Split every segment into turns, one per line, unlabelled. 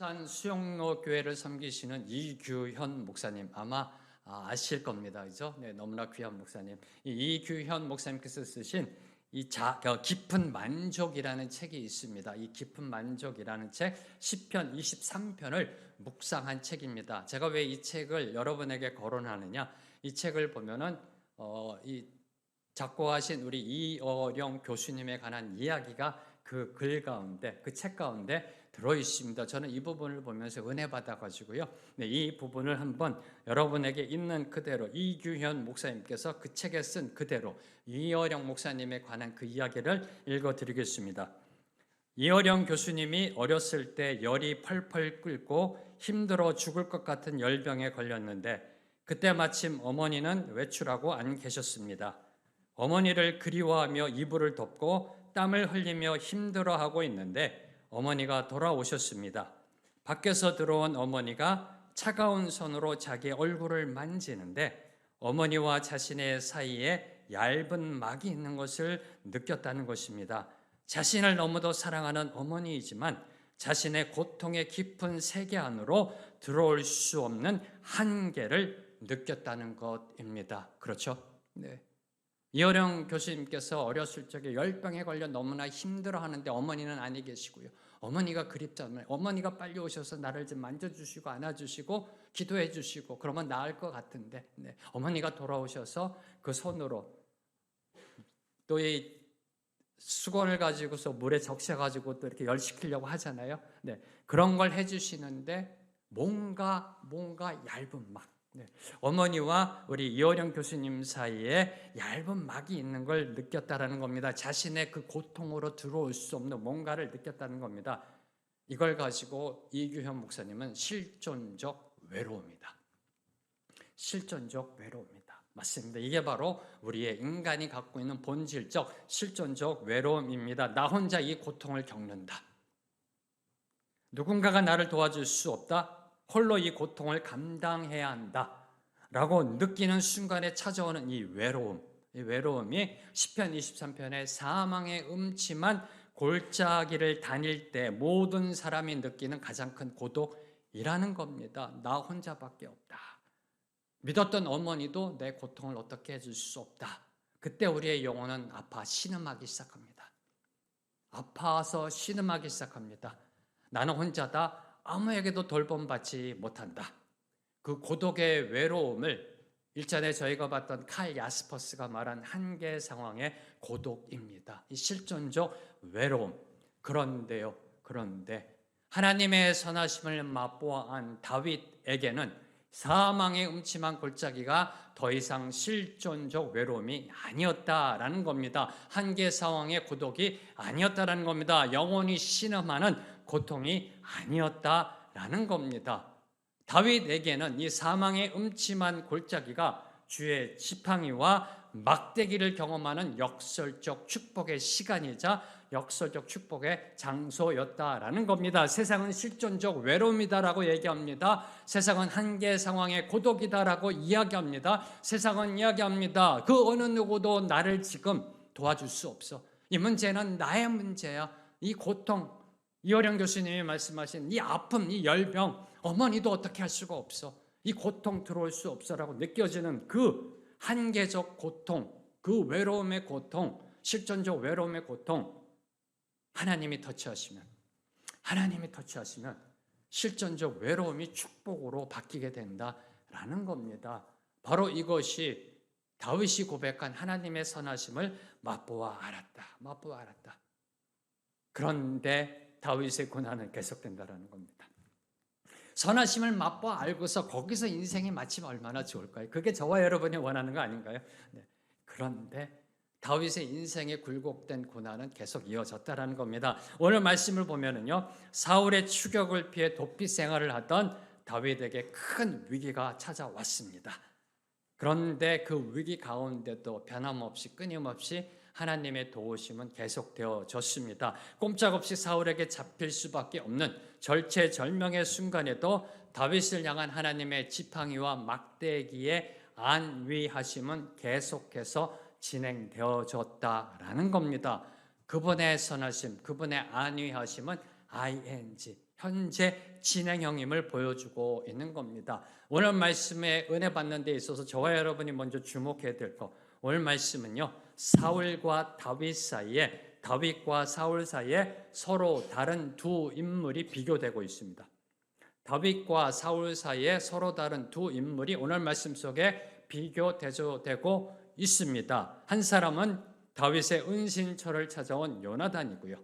산 수영로 교회를 섬기시는 이규현 목사님 아마 아실 겁니다. 그죠? 네, 너무나 귀한 목사님. 이규현 목사님께서 쓰신 깊은 만족이라는 책이 있습니다. 이 깊은 만족이라는 책 시편 23편을 묵상한 책입니다. 제가 왜 이 책을 여러분에게 거론하느냐? 이 책을 보면은 이 작고하신 우리 이어령 교수님에 관한 이야기가 그 글 가운데, 그 책 가운데 들어 있습니다. 저는 이 부분을 보면서 은혜 받아가지고요. 네, 이 부분을 한번 여러분에게 있는 그대로 이규현 목사님께서 그 책에 쓴 그대로 이어령 목사님에 관한 그 이야기를 읽어드리겠습니다. 이어령 교수님이 어렸을 때 열이 펄펄 끓고 힘들어 죽을 것 같은 열병에 걸렸는데 그때 마침 어머니는 외출하고 안 계셨습니다. 어머니를 그리워하며 이불을 덮고 땀을 흘리며 힘들어하고 있는데 어머니가 돌아오셨습니다. 밖에서 들어온 어머니가 차가운 손으로 자기 얼굴을 만지는데 어머니와 자신의 사이에 얇은 막이 있는 것을 느꼈다는 것입니다. 자신을 너무도 사랑하는 어머니이지만 자신의 고통의 깊은 세계 안으로 들어올 수 없는 한계를 느꼈다는 것입니다. 그렇죠? 네. 이어령 교수님께서 어렸을 적에 열병에 걸려 너무나 힘들어하는데 어머니는 아니 계시고요. 어머니가 그립잖아요. 어머니가 빨리 오셔서 나를 좀 만져주시고 안아주시고 기도해 주시고 그러면 나을 것 같은데 네. 어머니가 돌아오셔서 그 손으로 또 이 수건을 가지고서 물에 적셔가지고 또 이렇게 열시키려고 하잖아요. 네. 그런 걸 해주시는데 뭔가 얇은 막 네. 어머니와 우리 이어령 교수님 사이에 얇은 막이 있는 걸 느꼈다라는 겁니다. 자신의 그 고통으로 들어올 수 없는 뭔가를 느꼈다는 겁니다. 이걸 가지고 이규현 목사님은 실존적 외로움이다. 실존적 외로움이다. 맞습니다. 이게 바로 우리의 인간이 갖고 있는 본질적 실존적 외로움입니다. 나 혼자 이 고통을 겪는다. 누군가가 나를 도와줄 수 없다. 홀로 이 고통을 감당해야 한다 라고 느끼는 순간에 찾아오는 이 외로움, 이 외로움이 시편 23편의 사망의 음침한 골짜기를 다닐 때 모든 사람이 느끼는 가장 큰 고독이라는 겁니다. 나 혼자밖에 없다. 믿었던 어머니도 내 고통을 어떻게 해줄 수 없다. 그때 우리의 영혼은 아파 신음하기 시작합니다. 아파서 신음하기 시작합니다. 나는 혼자다. 아무에게도 돌봄받지 못한다. 그 고독의 외로움을 일전에 저희가 봤던 칼 야스퍼스가 말한 한계 상황의 고독입니다. 이 실존적 외로움. 그런데 하나님의 선하심을 맛보아한 다윗에게는 사망의 음침한 골짜기가 더 이상 실존적 외로움이 아니었다라는 겁니다. 한계 상황의 고독이 아니었다라는 겁니다. 영원히 신음하는 고통이 아니었다라는 겁니다. 다윗에게는 이 사망의 음침한 골짜기가 주의 지팡이와 막대기를 경험하는 역설적 축복의 시간이자 역설적 축복의 장소였다라는 겁니다. 세상은 실존적 외로움이다라고 얘기합니다. 세상은 한계 상황의 고독이다라고 이야기합니다. 세상은 이야기합니다. 그 어느 누구도 나를 지금 도와줄 수 없어. 이 문제는 나의 문제야. 이 고통, 이어령 교수님이 말씀하신 이 아픔, 이 열병, 어머니도 어떻게 할 수가 없어. 이 고통 들어올 수 없어라고 느껴지는 그 한계적 고통, 그 외로움의 고통, 실존적 외로움의 고통, 하나님이 터치하시면 실존적 외로움이 축복으로 바뀌게 된다라는 겁니다. 바로 이것이 다윗이 고백한 하나님의 선하심을 맛보아 알았다. 그런데 다윗의 고난은 계속된다라는 겁니다. 선하심을 맛보아 알고서 거기서 인생이 마치면 얼마나 좋을까요? 그게 저와 여러분이 원하는 거 아닌가요? 네. 그런데 다윗의 인생에 굴곡된 고난은 계속 이어졌다라는 겁니다. 오늘 말씀을 보면은요, 사울의 추격을 피해 도피 생활을 하던 다윗에게 큰 위기가 찾아왔습니다. 그런데 그 위기 가운데도 변함없이 끊임없이 하나님의 도우심은 계속되어졌습니다. 꼼짝없이 사울에게 잡힐 수밖에 없는 절체절명의 순간에도 다윗을 향한 하나님의 지팡이와 막대기의 안위하심은 계속해서 진행되어졌다라는 겁니다. 그분의 선하심, 그분의 안위하심은 ing, 현재 진행형임을 보여주고 있는 겁니다. 오늘 말씀에 은혜 받는 데 있어서 저와 여러분이 먼저 주목해야 될 것, 오늘 말씀은요, 사울과 다윗 사이에, 다윗과 사울 사이에 서로 다른 두 인물이 비교되고 있습니다. 다윗과 사울 사이에 서로 다른 두 인물이 오늘 말씀 속에 비교 대조되고 있습니다. 한 사람은 다윗의 은신처를 찾아온 요나단이고요.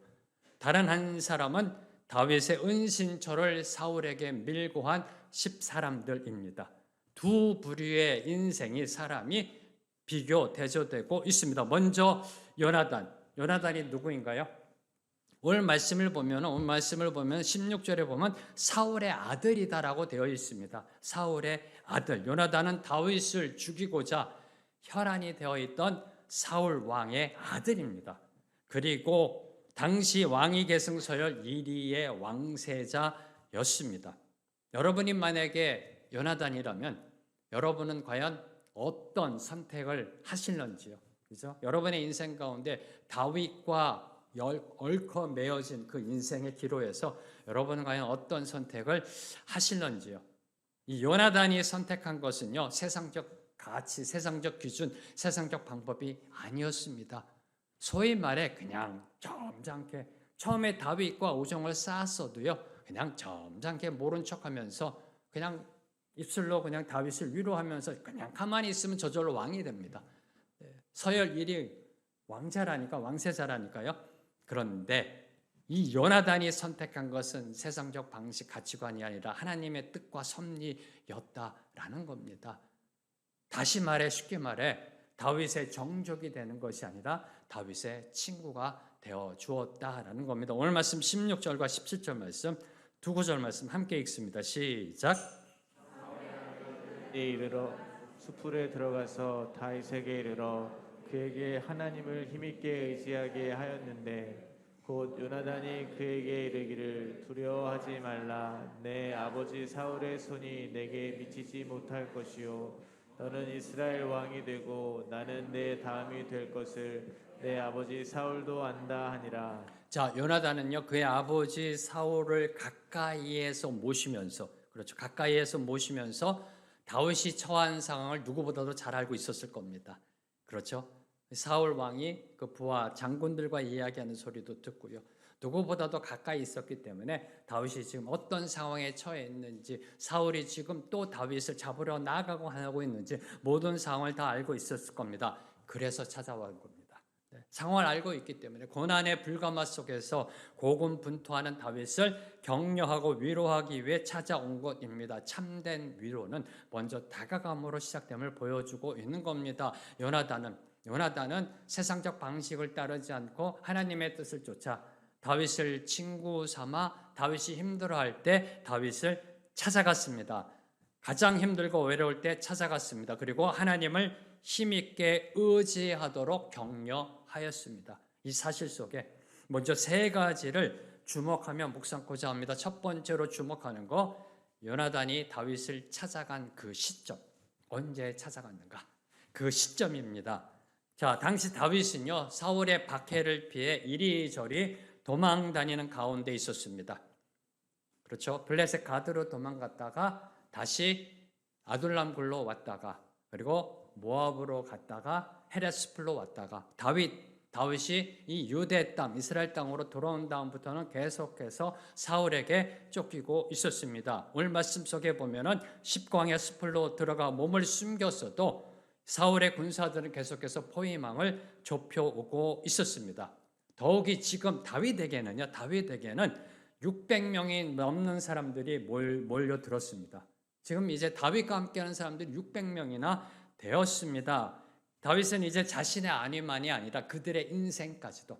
다른 한 사람은 다윗의 은신처를 사울에게 밀고 한 10사람들입니다. 두 부류의 인생이 사람이 비교 대조되고 있습니다. 먼저 요나단이 누구인가요? 오늘 말씀을 보면 16절에 보면 사울의 아들이다라고 되어 있습니다. 사울의 아들. 요나단은 다윗을 죽이고자 혈안이 되어 있던 사울 왕의 아들입니다. 그리고 당시 왕위 계승 서열 1위의 왕세자였습니다. 여러분이 만약에 요나단이라면 여러분은 과연 어떤 선택을 하실런지요? 그죠? 여러분의 인생 가운데 다윗과 얽혀 매어진 그 인생의 기로에서 여러분은 과연 어떤 선택을 하실런지요? 이 요나단이 선택한 것은요, 세상적 가치, 세상적 기준, 세상적 방법이 아니었습니다. 소위 말해 그냥 점잖게 처음에 다윗과 우정을 쌓았어도요, 그냥 점잖게 모른 척하면서 그냥 입술로 그냥 다윗을 위로하면서 그냥 가만히 있으면 저절로 왕이 됩니다. 서열 1위 왕자라니까, 왕세자라니까요. 그런데 이 요나단이 선택한 것은 세상적 방식, 가치관이 아니라 하나님의 뜻과 섭리였다라는 겁니다. 다시 말해, 쉽게 말해 다윗의 정족이 되는 것이 아니라 다윗의 친구가 되어 주었다라는 겁니다. 오늘 말씀 16절과 17절 말씀, 두 구절 말씀 함께 읽습니다. 시작.
이르러 수풀에 들어가서 다윗에게 이르러 그에게 하나님을 힘있게 의지하게 하였는데 곧 요나단이 그에게 이르기를 두려워하지 말라. 내 아버지 사울의 손이 내게 미치지 못할 것이요 너는 이스라엘 왕이 되고 나는 내 다음이 될 것을 내 아버지 사울도 안다 하니라.
자, 요나단은요, 그의 아버지 사울을 가까이에서 모시면서, 그렇죠, 가까이에서 모시면서 다윗이 처한 상황을 누구보다도 잘 알고 있었을 겁니다. 그렇죠? 사울 왕이 그 부하 장군들과 이야기하는 소리도 듣고요. 누구보다도 가까이 있었기 때문에 다윗이 지금 어떤 상황에 처해 있는지, 사울이 지금 또 다윗을 잡으러 나가고 하고 있는지 모든 상황을 다 알고 있었을 겁니다. 그래서 찾아온 겁니다. 상황을 알고 있기 때문에 고난의 불가마 속에서 고군분투하는 다윗을 격려하고 위로하기 위해 찾아온 것입니다. 참된 위로는 먼저 다가감으로 시작됨을 보여주고 있는 겁니다. 요나단은 세상적 방식을 따르지 않고 하나님의 뜻을 쫓아 다윗을 친구 삼아 다윗이 힘들어할 때 다윗을 찾아갔습니다. 가장 힘들고 외로울 때 찾아갔습니다. 그리고 하나님을 힘있게 의지하도록 격려하였습니다. 이 사실 속에 먼저 세 가지를 주목하며 묵상하고자 합니다. 첫 번째로 주목하는 거, 요나단이 다윗을 찾아간 그 시점, 언제 찾아갔는가? 그 시점입니다. 자, 당시 다윗은요, 사울의 박해를 피해 이리저리 도망 다니는 가운데 있었습니다. 그렇죠? 블레셋 가드로 도망갔다가 다시 아둘람 굴로 왔다가, 그리고 모압으로 갔다가 헤레스풀로 왔다가, 다윗이 이 유대 땅, 이스라엘 땅으로 돌아온 다음부터는 계속해서 사울에게 쫓기고 있었습니다. 오늘 말씀 속에 보면은 십광야 숲으로 들어가 몸을 숨겼어도 사울의 군사들은 계속해서 포위망을 좁혀오고 있었습니다. 더욱이 지금 다윗에게는 600명이 넘는 사람들이 몰려들었습니다. 지금 이제 다윗과 함께하는 사람들이 600명이나 되었습니다. 다윗은 이제 자신의 안위만이 아니라 그들의 인생까지도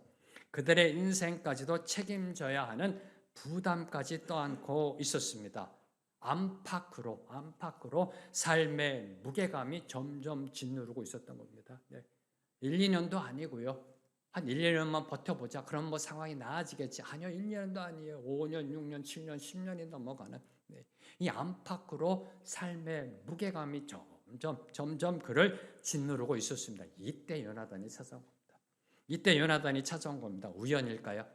책임져야 하는 부담까지 떠안고 있었습니다. 안팎으로 삶의 무게감이 점점 짓누르고 있었던 겁니다. 1, 2년도 아니고요. 한 1, 2년만 버텨보자. 그럼 뭐 상황이 나아지겠지. 아니요, 1, 2년도 아니에요. 5년, 6년, 7년, 10년이 넘어가는 이 안팎으로 삶의 무게감이 점점 그를 짓누르고 있었습니다. 이때 요나단이 찾아온 겁니다. 우연일까요?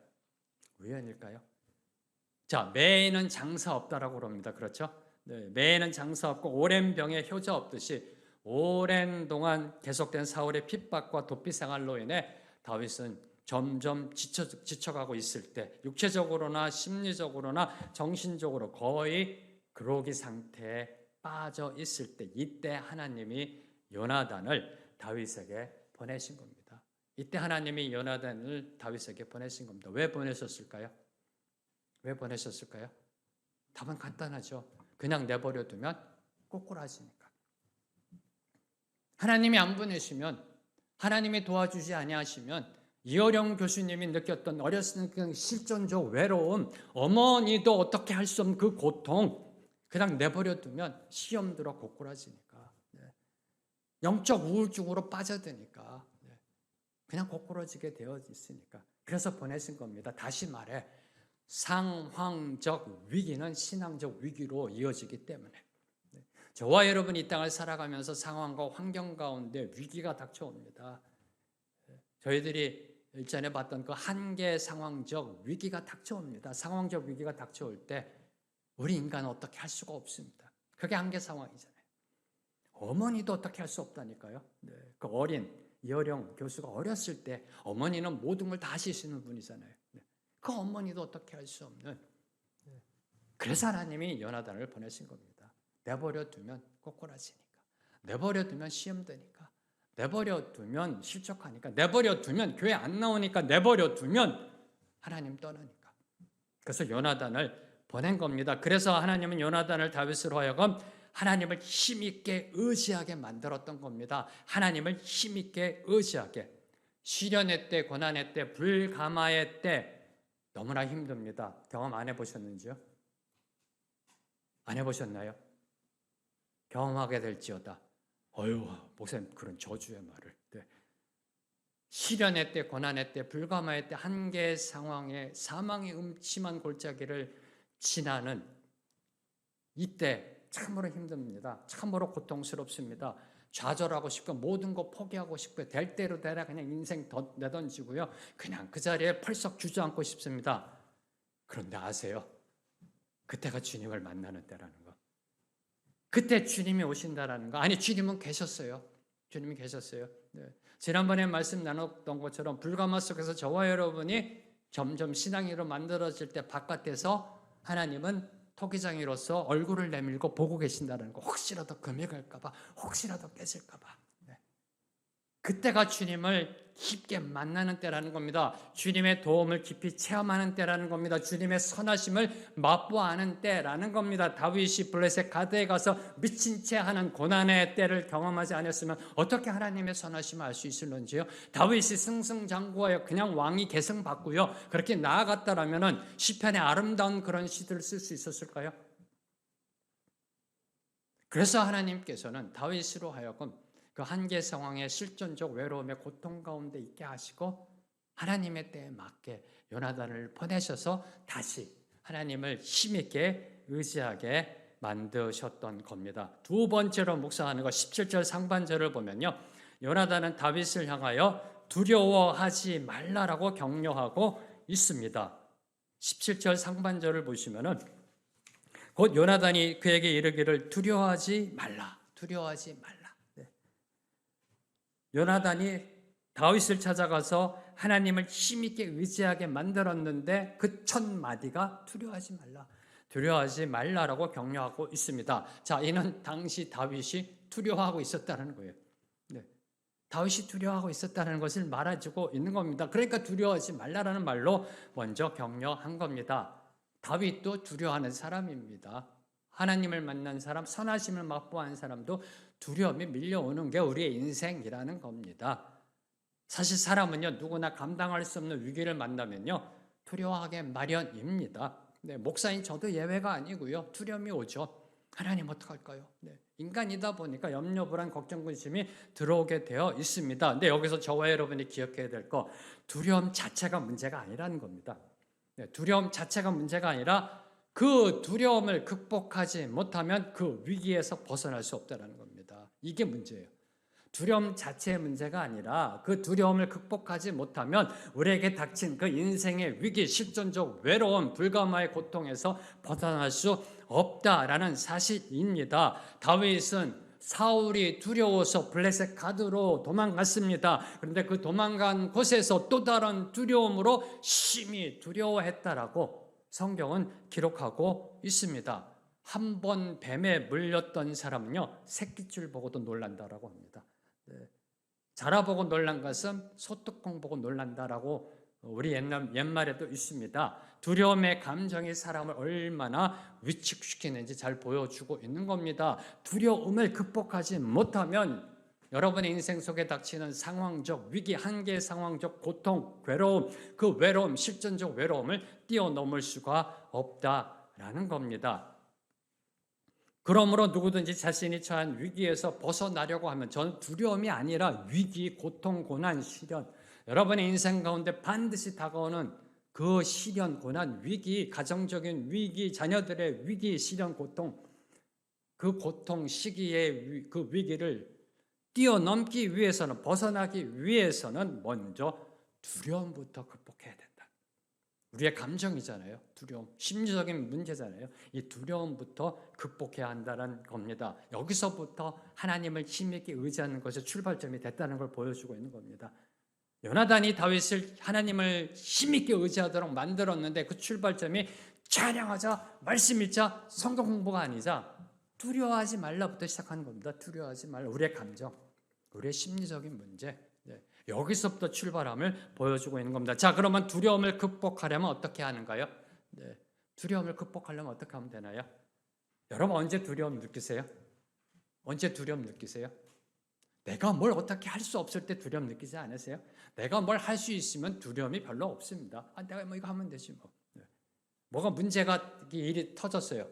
자, 매에는 장사 없다라고 그럽니다. 그렇죠? 네, 매에는 장사 없고 오랜 병에 효자 없듯이 오랜 동안 계속된 사울의 핍박과 도피 생활로 인해 다윗은 점점 지쳐가고 있을 때 육체적으로나 심리적으로나 정신적으로 거의 그로기 상태에 빠져 있을 때 이때 하나님이 요나단을 다윗에게 보내신 겁니다. 이때 하나님이 요나단을 다윗에게 보내신 겁니다. 왜 보내셨을까요? 왜 보내셨을까요? 답은 간단하죠. 그냥 내버려 두면 꼬꾸라지니까. 하나님이 안 보내시면, 하나님이 도와주지 아니하시면 이어령 교수님이 느꼈던 어렸을 때 그 실존적 외로움, 어머니도 어떻게 할 수 없는 그 고통, 그냥 내버려 두면 시험 들어 고꾸라지니까, 영적 우울증으로 빠져드니까, 그냥 고꾸라지게 되어 있으니까. 그래서 보내신 겁니다. 다시 말해 상황적 위기는 신앙적 위기로 이어지기 때문에 저와 여러분이 이 땅을 살아가면서 상황과 환경 가운데 위기가 닥쳐옵니다. 저희들이 일전에 봤던 그 한계 상황적 위기가 닥쳐옵니다. 상황적 위기가 닥쳐올 때 우리 인간은 어떻게 할 수가 없습니다. 그게 한계 상황이잖아요. 어머니도 어떻게 할 수 없다니까요. 그 어린 이어령 교수가 어렸을 때 어머니는 모든 걸 다 하시는 분이잖아요. 그 어머니도 어떻게 할 수 없는. 그래서 하나님이 요나단을 보내신 겁니다. 내버려 두면 꼬꾸라지니까, 내버려 두면 시험 되니까, 내버려 두면 실족하니까, 내버려 두면 교회 안 나오니까, 내버려 두면 하나님 떠나니까. 그래서 요나단을 보낸 겁니다. 그래서 하나님은 요나단을 다윗으로 하여금 하나님을 힘있게 의지하게 만들었던 겁니다. 하나님을 힘있게 의지하게. 시련의 때, 고난의 때, 불가마의 때 너무나 힘듭니다. 경험 안 해보셨는지요? 안 해보셨나요? 경험하게 될지어다. 어휴, 목사님 그런 저주의 말을. 시련의 때, 고난의 때, 불가마의 때, 한계 상황에 사망의 음침한 골짜기를 지나는 이때 참으로 힘듭니다. 참으로 고통스럽습니다. 좌절하고 싶고 모든 거 포기하고 싶고요. 될 대로 되라 그냥 인생 내던지고요. 그냥 그 자리에 펄썩 주저앉고 싶습니다. 그런데 아세요? 그때가 주님을 만나는 때라는 거. 그때 주님이 오신다라는 거. 아니, 주님은 계셨어요. 주님이 계셨어요. 지난번에 말씀 나눴던 것처럼 불가마 속에서 저와 여러분이 점점 신앙인으로 만들어질 때 바깥에서 하나님은 토기장이로서 얼굴을 내밀고 보고 계신다는 거. 혹시라도 금이 갈까봐, 혹시라도 깨질까봐. 그때가 주님을 깊게 만나는 때라는 겁니다. 주님의 도움을 깊이 체험하는 때라는 겁니다. 주님의 선하심을 맛보아하는 때라는 겁니다. 다윗이 블레셋 가드에 가서 미친 채 하는 고난의 때를 경험하지 않았으면 어떻게 하나님의 선하심을 알 수 있을런지요. 다윗이 승승장구하여 그냥 왕이 계승받고요. 그렇게 나아갔다라면 시편의 아름다운 그런 시들을 쓸 수 있었을까요? 그래서 하나님께서는 다윗으로 하여금 그 한계 상황의 실존적 외로움의 고통 가운데 있게 하시고 하나님의 때에 맞게 요나단을 보내셔서 다시 하나님을 힘있게 의지하게 만드셨던 겁니다. 두 번째로 묵상하는 것 17절 상반절을 보면요. 요나단은 다윗을 향하여 두려워하지 말라라고 격려하고 있습니다. 17절 상반절을 보시면은 곧 요나단이 그에게 이르기를 두려워하지 말라. 두려워하지 말라. 요나단이 다윗을 찾아가서 하나님을 힘있게 의지하게 만들었는데 그 첫 마디가 두려워하지 말라. 두려워하지 말라라고 격려하고 있습니다. 자, 이는 당시 다윗이 두려워하고 있었다는 거예요. 다윗이 두려워하고 있었다는 것을 말해주고 있는 겁니다. 그러니까 두려워하지 말라라는 말로 먼저 격려한 겁니다. 다윗도 두려워하는 사람입니다. 하나님을 만난 사람, 선하심을 맛보아하는 사람도 두려움이 밀려오는 게 우리의 인생이라는 겁니다. 사실 사람은요, 누구나 감당할 수 없는 위기를 만나면요, 두려워하게 마련입니다. 목사인 저도 예외가 아니고요. 두려움이 오죠. 하나님 어떡할까요? 인간이다 보니까 염려, 불안, 걱정, 근심이 들어오게 되어 있습니다. 근데 여기서 저와 여러분이 기억해야 될 거, 두려움 자체가 문제가 아니라는 겁니다. 두려움 자체가 문제가 아니라 그 두려움을 극복하지 못하면 그 위기에서 벗어날 수 없다는 겁니다. 이게 문제예요. 두려움 자체의 문제가 아니라 그 두려움을 극복하지 못하면 우리에게 닥친 그 인생의 위기, 실존적 외로움, 불가마의 고통에서 벗어날 수 없다라는 사실입니다. 다윗은 사울이 두려워서 블레셋 가드로 도망갔습니다. 그런데 그 도망간 곳에서 또 다른 두려움으로 심히 두려워했다라고 성경은 기록하고 있습니다. 한 번 뱀에 물렸던 사람은요, 새끼줄 보고도 놀란다라고 합니다. 자라보고 놀란 것은 소뚜껑 보고 놀란다라고 우리 옛말에도 있습니다. 두려움의 감정이 사람을 얼마나 위축시키는지 잘 보여주고 있는 겁니다. 두려움을 극복하지 못하면 여러분의 인생 속에 닥치는 상황적 위기, 한계 상황적 고통, 괴로움, 그 외로움, 실존적 외로움을 뛰어넘을 수가 없다라는 겁니다. 그러므로 누구든지 자신이 처한 위기에서 벗어나려고 하면 저는 두려움이 아니라 위기, 고통, 고난, 시련, 여러분의 인생 가운데 반드시 다가오는 그 시련, 고난, 위기, 가정적인 위기, 자녀들의 위기, 시련, 고통, 그 고통 시기의 그 위기를 뛰어넘기 위해서는, 벗어나기 위해서는 먼저 두려움부터 극복해야 된다. 우리의 감정이잖아요. 두려움, 심리적인 문제잖아요. 이 두려움부터 극복해야 한다는 겁니다. 여기서부터 하나님을 힘있게 의지하는 것이 출발점이 됐다는 걸 보여주고 있는 겁니다. 요나단이 다윗을 하나님을 힘있게 의지하도록 만들었는데 그 출발점이 찬양하자, 말씀 읽자, 성경 공부가 아니자 두려워하지 말라부터 시작하는 겁니다. 두려워하지 말라. 우리의 감정, 우리의 심리적인 문제, 여기서부터 출발함을 보여주고 있는 겁니다. 자, 그러면 두려움을 극복하려면 어떻게 하는가요? 두려움을 극복하려면 어떻게 하면 되나요? 여러분 언제 두려움 느끼세요? 언제 두려움 느끼세요? 내가 뭘 어떻게 할 수 없을 때 두려움 느끼지 않으세요? 내가 뭘 할 수 있으면 두려움이 별로 없습니다. 내가 뭐 이거 하면 되지 뭐. 뭐가 문제가 일이 터졌어요.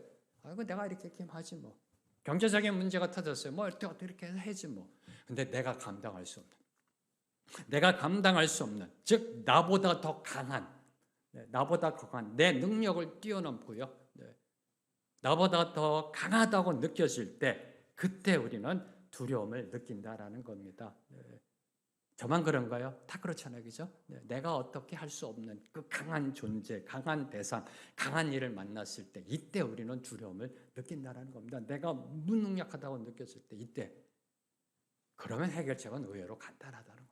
이거 내가 이렇게 하지 뭐. 경제적인 문제가 터졌어요. 뭐 어떻게 이렇게 해야지 뭐. 근데 내가 감당할 수 없는. 내가 감당할 수 없는, 즉 나보다 더 강한, 나보다 강한 내 능력을 뛰어넘고요, 나보다 더 강하다고 느껴질 때 그때 우리는 두려움을 느낀다라는 겁니다. 저만 그런가요? 다 그렇잖아요, 그죠? 내가 어떻게 할 수 없는 그 강한 존재, 강한 대상, 강한 일을 만났을 때 이때 우리는 두려움을 느낀다라는 겁니다. 내가 무능력하다고 느꼈을 때 이때 그러면 해결책은 의외로 간단하다는 겁니다.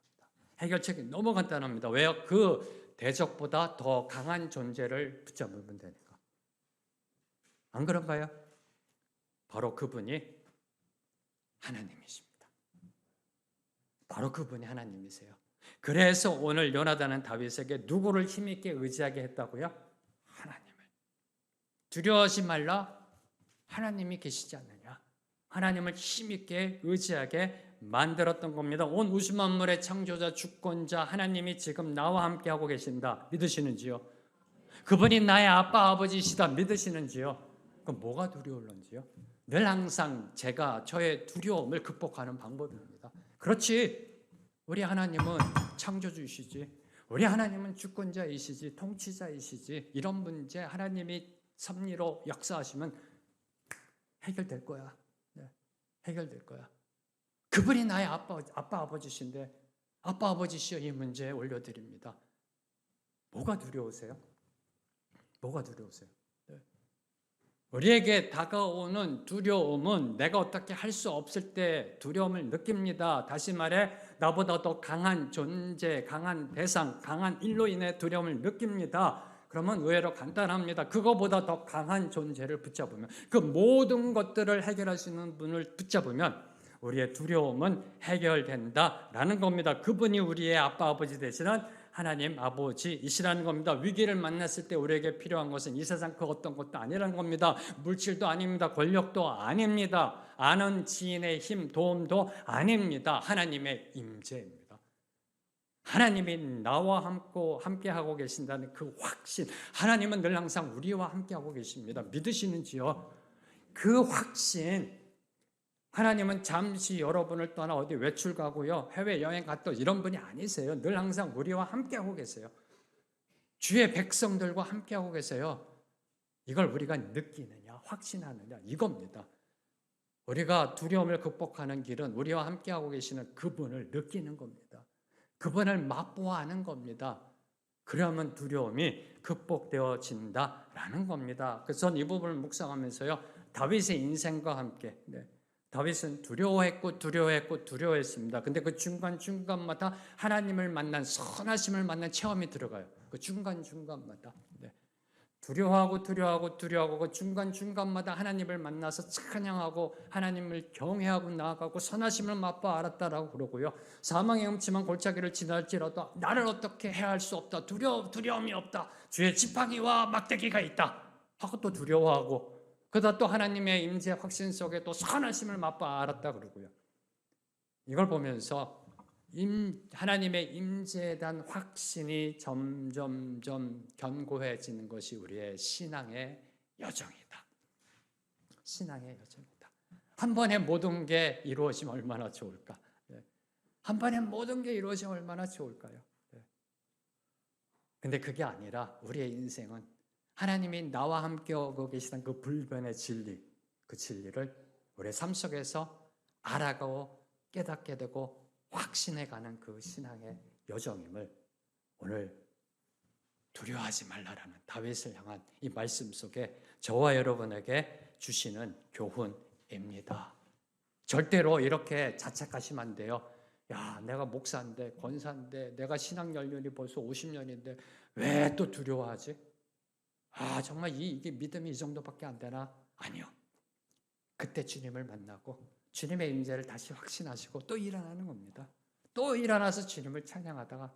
해결책이 너무 간단합니다. 왜요? 그 대적보다 더 강한 존재를 붙잡으면 되니까. 안 그런가요? 바로 그분이 하나님이십니다. 바로 그분이 하나님이세요. 그래서 오늘 요나단은 다윗에게 누구를 힘있게 의지하게 했다고요? 하나님을. 두려워하지 말라. 하나님이 계시지 않느냐. 하나님을 힘있게 의지하게 만들었던 겁니다. 온 우주 만물의 창조자, 주권자 하나님이 지금 나와 함께 하고 계신다. 믿으시는지요? 그분이 나의 아빠, 아버지시다. 믿으시는지요? 그럼 뭐가 두려울런지요? 늘 항상 제가 저의 두려움을 극복하는 방법입니다. 그렇지. 우리 하나님은 창조주이시지. 우리 하나님은 주권자이시지. 통치자이시지. 이런 문제 하나님이 섭리로 역사하시면 해결될 거야. 해결될 거야. 그분이 나의 아빠 아버지신데 아빠 아버지시여 이 문제에 올려드립니다. 뭐가 두려우세요? 뭐가 두려우세요? 우리에게 다가오는 두려움은 내가 어떻게 할 수 없을 때 두려움을 느낍니다. 다시 말해 나보다 더 강한 존재, 강한 대상, 강한 일로 인해 두려움을 느낍니다. 그러면 의외로 간단합니다. 그거보다 더 강한 존재를 붙잡으면, 그 모든 것들을 해결할 수 있는 분을 붙잡으면 우리의 두려움은 해결된다라는 겁니다. 그분이 우리의 아빠 아버지 되시는 하나님 아버지이시라는 겁니다. 위기를 만났을 때 우리에게 필요한 것은 이 세상 그 어떤 것도 아니라는 겁니다. 물질도 아닙니다. 권력도 아닙니다. 아는 지인의 힘, 도움도 아닙니다. 하나님의 임재입니다. 하나님이 나와 함께하고 계신다는 그 확신, 하나님은 늘 항상 우리와 함께하고 계십니다. 믿으시는지요? 그 확신, 하나님은 잠시 여러분을 떠나 어디 외출 가고요, 해외여행 갔다 이런 분이 아니세요. 늘 항상 우리와 함께하고 계세요. 주의 백성들과 함께하고 계세요. 이걸 우리가 느끼느냐, 확신하느냐, 이겁니다. 우리가 두려움을 극복하는 길은 우리와 함께하고 계시는 그분을 느끼는 겁니다. 그분을 맛보아하는 겁니다. 그러면 두려움이 극복되어진다라는 겁니다. 그래서 전 이 부분을 묵상하면서요, 다윗의 인생과 함께, 다윗은 두려워했습니다. 근데 그 중간중간마다 하나님을 만난, 선하심을 만난 체험이 들어가요. 그 중간중간마다. 두려워하고 그 중간중간마다 하나님을 만나서 찬양하고 하나님을 경외하고 나아가고 선하심을 맛봐 알았다라고 그러고요. 사망의 음침한 골짜기를 지날지라도 나를 어떻게 해할 수 없다. 두려움이 없다. 주의 지팡이와 막대기가 있다. 하고 또 두려워하고, 그러다 또 하나님의 임재 확신 속에 또 선하심을 맛봐 알았다 그러고요. 이걸 보면서 하나님의 임재에 대한 확신이 점점점 견고해지는 것이 우리의 신앙의 여정이다. 신앙의 여정이다. 한 번에 모든 게 이루어지면 얼마나 좋을까? 한 번에 모든 게 이루어지면 얼마나 좋을까요? 근데 그게 아니라 우리의 인생은 하나님이 나와 함께하고 계시던 그 불변의 진리, 그 진리를 우리의 삶 속에서 알아가고 깨닫게 되고 확신해가는 그 신앙의 여정임을 오늘 두려워하지 말라라는 다윗을 향한 이 말씀 속에 저와 여러분에게 주시는 교훈입니다. 절대로 이렇게 자책하시면 안 돼요. 야, 내가 목사인데, 권사인데, 내가 신앙 연륜이 벌써 50년인데 왜 또 두려워하지? 아, 정말 이게 믿음이 이 정도밖에 안 되나? 아니요. 그때 주님을 만나고 주님의 임재를 다시 확신하시고 또 일어나는 겁니다. 또 일어나서 주님을 찬양하다가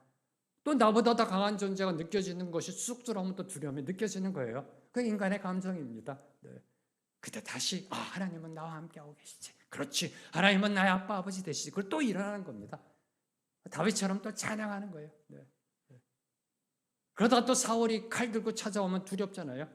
또 나보다 더 강한 존재가 느껴지는 것이 쑥 들어오면 또 두려움이 느껴지는 거예요. 그 인간의 감정입니다. 그때 다시 하나님은 나와 함께하고 계시지. 그렇지. 하나님은 나의 아빠 아버지 되시지. 그걸 또 일어나는 겁니다. 다윗처럼 또 찬양하는 거예요. 그러다가 또 사울이 칼 들고 찾아오면 두렵잖아요.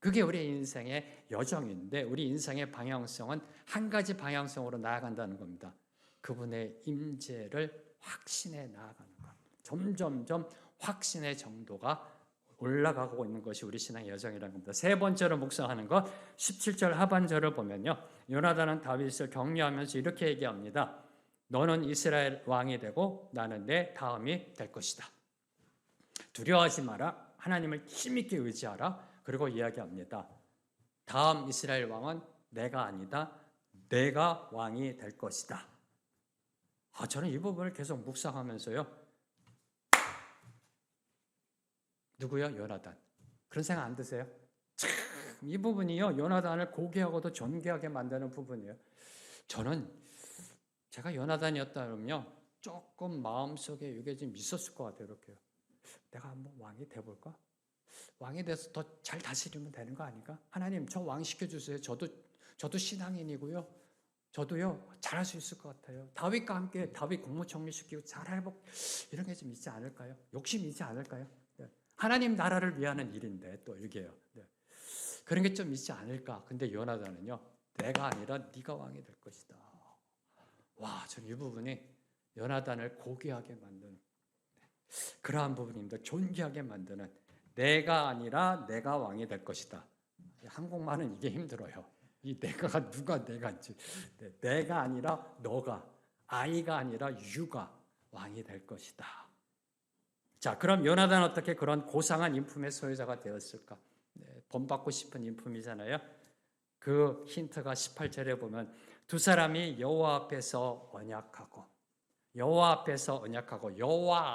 그게 우리 인생의 여정인데 우리 인생의 방향성은 한 가지 방향성으로 나아간다는 겁니다. 그분의 임재를 확신해 나아가는 것. 점점점 확신의 정도가 올라가고 있는 것이 우리 신앙의 여정이라는 겁니다. 세 번째로 묵상하는 것, 17절 하반절을 보면요, 요나단은 다윗을 격려하면서 이렇게 얘기합니다. 너는 이스라엘 왕이 되고 나는 내 다음이 될 것이다. 두려워하지 마라. 하나님을 힘있게 의지하라. 그리고 이야기합니다. 다음 이스라엘 왕은 내가 아니다. 내가 왕이 될 것이다. 저는 이 부분을 계속 묵상하면서요. 누구요? 요나단. 그런 생각 안 드세요? 참, 이 부분이요. 요나단을 고귀하고도 존귀하게 만드는 부분이에요. 저는 제가 요나단이었다면요. 조금 마음속에 이게 좀 있었을 것 같아요. 이렇게요. 내가 한번 왕이 돼볼까? 왕이 돼서 더 잘 다스리면 되는 거 아닌가? 하나님 저 왕 시켜주세요. 저도 신앙인이고요. 저도요 잘할 수 있을 것 같아요. 다윗과 함께 다윗 국무총리 시키고 잘해보 이런 게 좀 있지 않을까요? 욕심이 있지 않을까요? 하나님 나라를 위하는 일인데 또 이게요. 그런 게 좀 있지 않을까? 근데 요나단은요, 내가 아니라 네가 왕이 될 것이다. 와, 저는 이 부분이 요나단을 고귀하게 만드는 그러한 부분입니다. 존귀하게 만드는 내가 아니라 내가 왕이 될 것이다. 한국말은 이게 힘들어요. 이 내가가 누가 내가인지. 내가 아니라 너가, 아이가 아니라 유가 왕이 될 것이다. 자, 그럼 요나단 어떻게 그런 고상한 인품의 소유자가 되었을까? 본받고 싶은 인품이잖아요. 그 힌트가 18절에 보면 두 사람이 여호와 앞에서 언약하고 여호와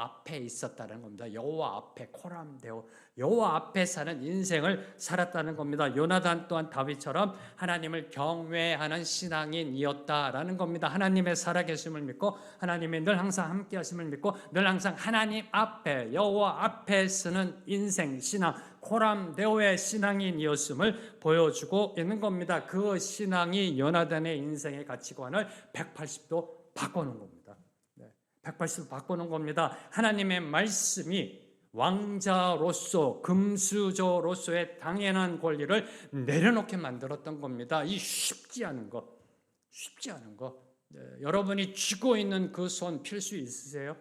앞에 있었다는 겁니다. 여호와 앞에 코람데오 여호와 앞에 사는 인생을 살았다는 겁니다. 요나단 또한 다윗처럼 하나님을 경외하는 신앙인이었다라는 겁니다. 하나님의 살아계심을 믿고 하나님의 늘 항상 함께 하심을 믿고 늘 항상 하나님 앞에 여호와 앞에 쓰는 인생 신앙 코람데오의 신앙인이었음을 보여주고 있는 겁니다. 그 신앙이 요나단의 인생의 가치관을 180도 바꿔놓은 겁니다. 180도 바꾸는 겁니다. 하나님의 말씀이 왕자로서 금수저로서의 당연한 권리를 내려놓게 만들었던 겁니다. 이 쉽지 않은 거. 여러분이 쥐고 있는 그 손 필 수 있으세요?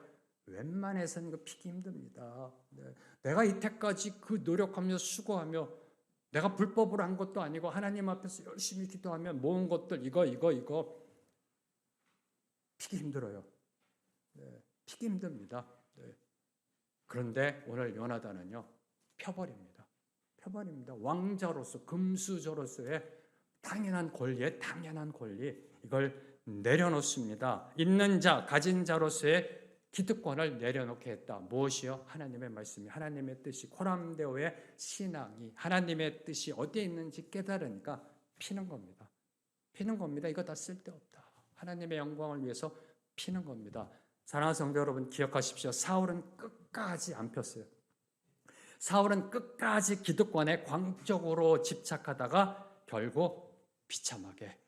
웬만해서는 이거 피기 힘듭니다. 내가 이때까지 그 노력하며 수고하며 내가 불법으로 한 것도 아니고 하나님 앞에서 열심히 기도하면 모은 것들 이거 피기 힘들어요. 네, 피기 힘듭니다. 네. 그런데 오늘 요나단은요 펴버립니다. 왕자로서 금수저로서의 당연한 권리 이걸 내려놓습니다. 있는 자 가진 자로서의 기득권을 내려놓게 했다. 무엇이요? 하나님의 말씀이, 하나님의 뜻이, 코람데오의 신앙이 하나님의 뜻이 어디에 있는지 깨달으니까 피는 겁니다. 이거 다 쓸데없다. 하나님의 영광을 위해서 피는 겁니다. 사랑하는 성도 여러분, 기억하십시오. 사울은 끝까지 안 폈어요. 사울은 끝까지 기득권에 광적으로 집착하다가 결국 비참하게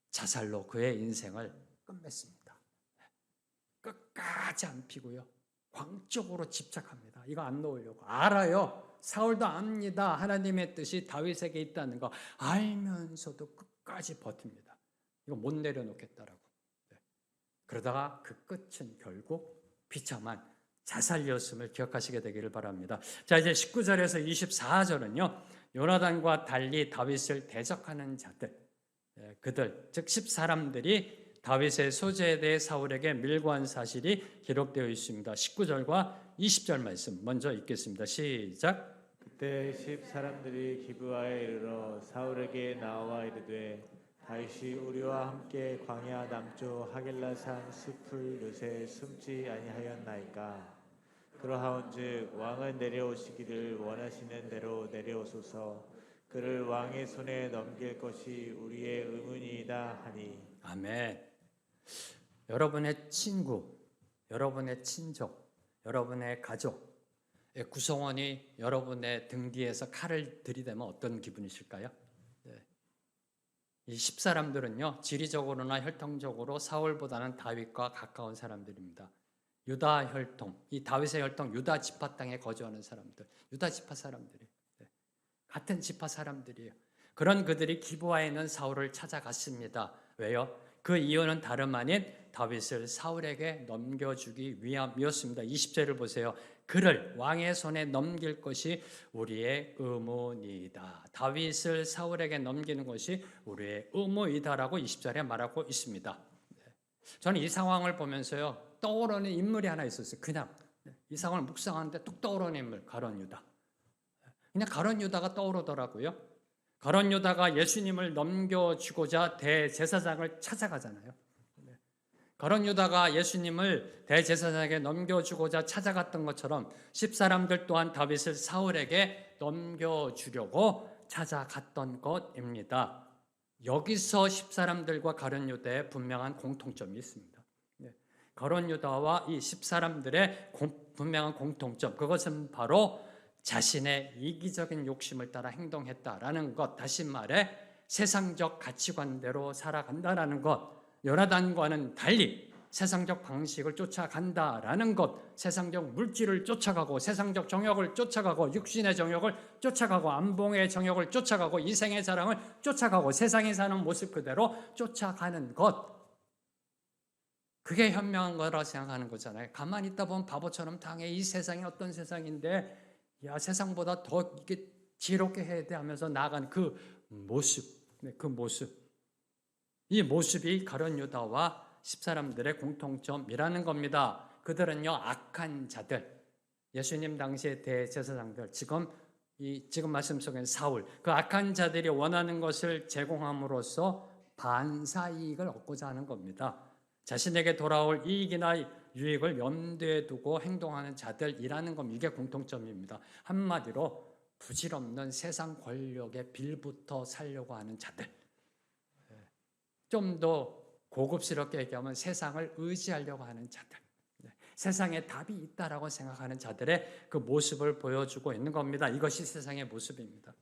자살로 그의 인생을 끝맺습니다. 끝까지 안 피고요. 광적으로 집착합니다. 이거 안 놓으려고. 알아요. 사울도 압니다. 하나님의 뜻이 다윗에게 있다는 거 알면서도 끝까지 버팁니다. 이거 못 내려놓겠다라고. 그러다가 그 끝은 결국 비참한 자살이었음을 기억하시게 되기를 바랍니다. 자, 이제 19절에서 24절은요. 요나단과 달리 다윗을 대적하는 자들, 그들, 즉 10사람들이 다윗의 소재에 대해 사울에게 밀고한 사실이 기록되어 있습니다. 19절과 20절 말씀 먼저 읽겠습니다. 시작.
그때 10사람들이 기브아에 이르러 사울에게 나와 이르되 다윗이 우리와 함께 광야 남쪽 하길라산 숲을 요새 숨지 아니하였나이까. 그러하온즉 왕은 내려오시기를 원하시는 대로 내려오소서. 그를 왕의 손에 넘길 것이 우리의 의문이다 하니.
아멘. 여러분의 친구, 여러분의 친족, 여러분의 가족, 구성원이 여러분의 등 뒤에서 칼을 들이대면 어떤 기분이실까요? 네. 이 10사람들은요, 지리적으로나 혈통적으로 사울보다는 다윗과 가까운 사람들입니다. 유다 혈통, 이 다윗의 혈통, 유다 지파 땅에 거주하는 사람들, 유다 지파 사람들이, 같은 지파 사람들이에요. 그런 그들이 기브아에 있는 사울을 찾아갔습니다. 왜요? 그 이유는 다름 아닌 다윗을 사울에게 넘겨주기 위함이었습니다. 20절을 보세요. 그를 왕의 손에 넘길 것이 우리의 의무이다. 다윗을 사울에게 넘기는 것이 우리의 의무이다라고 20절에 말하고 있습니다. 저는 이 상황을 보면서요, 떠오르는 인물이 하나 있었어요. 그냥 이 상황을 묵상하는데 뚝 떠오르는 인물, 가룟 유다. 그냥 가룟 유다가 떠오르더라고요. 가룟 유다가 예수님을 넘겨주고자 대제사장을 찾아가잖아요. 가룟 유다가 예수님을 대제사장에게 넘겨주고자 찾아갔던 것처럼 10사람들 또한 다윗을 사울에게 넘겨주려고 찾아갔던 것입니다. 여기서 10사람들과 가룟 유다의 분명한 공통점이 있습니다. 가룟 유다와 이 10사람들의 분명한 공통점, 그것은 바로 자신의 이기적인 욕심을 따라 행동했다라는 것, 다시 말해 세상적 가치관대로 살아간다라는 것, 요나단과는 달리 세상적 방식을 쫓아간다라는 것, 세상적 물질을 쫓아가고 세상적 정욕을 쫓아가고 육신의 정욕을 쫓아가고 안봉의 정욕을 쫓아가고 이생의 사랑을 쫓아가고 세상에 사는 모습 그대로 쫓아가는 것, 그게 현명한 거라고 생각하는 거잖아요. 가만히 있다 보면 바보처럼 당해. 이 세상이 어떤 세상인데 야, 세상보다 더 이게 지혜롭게 해야 돼 하면서 나아간 그 모습, 이 모습이 가룟 유다와 10사람들의 공통점이라는 겁니다. 그들은요, 악한 자들, 예수님 당시의 대제사장들, 지금 말씀 속엔 사울, 그 악한 자들이 원하는 것을 제공함으로써 반사이익을 얻고자 하는 겁니다. 자신에게 돌아올 이익이나 유익을 염두에 두고 행동하는 자들이라는 겁니다. 이게 공통점입니다. 한마디로 부질없는 세상 권력에 빌부터 살려고 하는 자들, 좀 더 고급스럽게 얘기하면 세상을 의지하려고 하는 자들, 세상에 답이 있다라고 생각하는 자들의 그 모습을 보여주고 있는 겁니다. 이것이 세상의 모습입니다.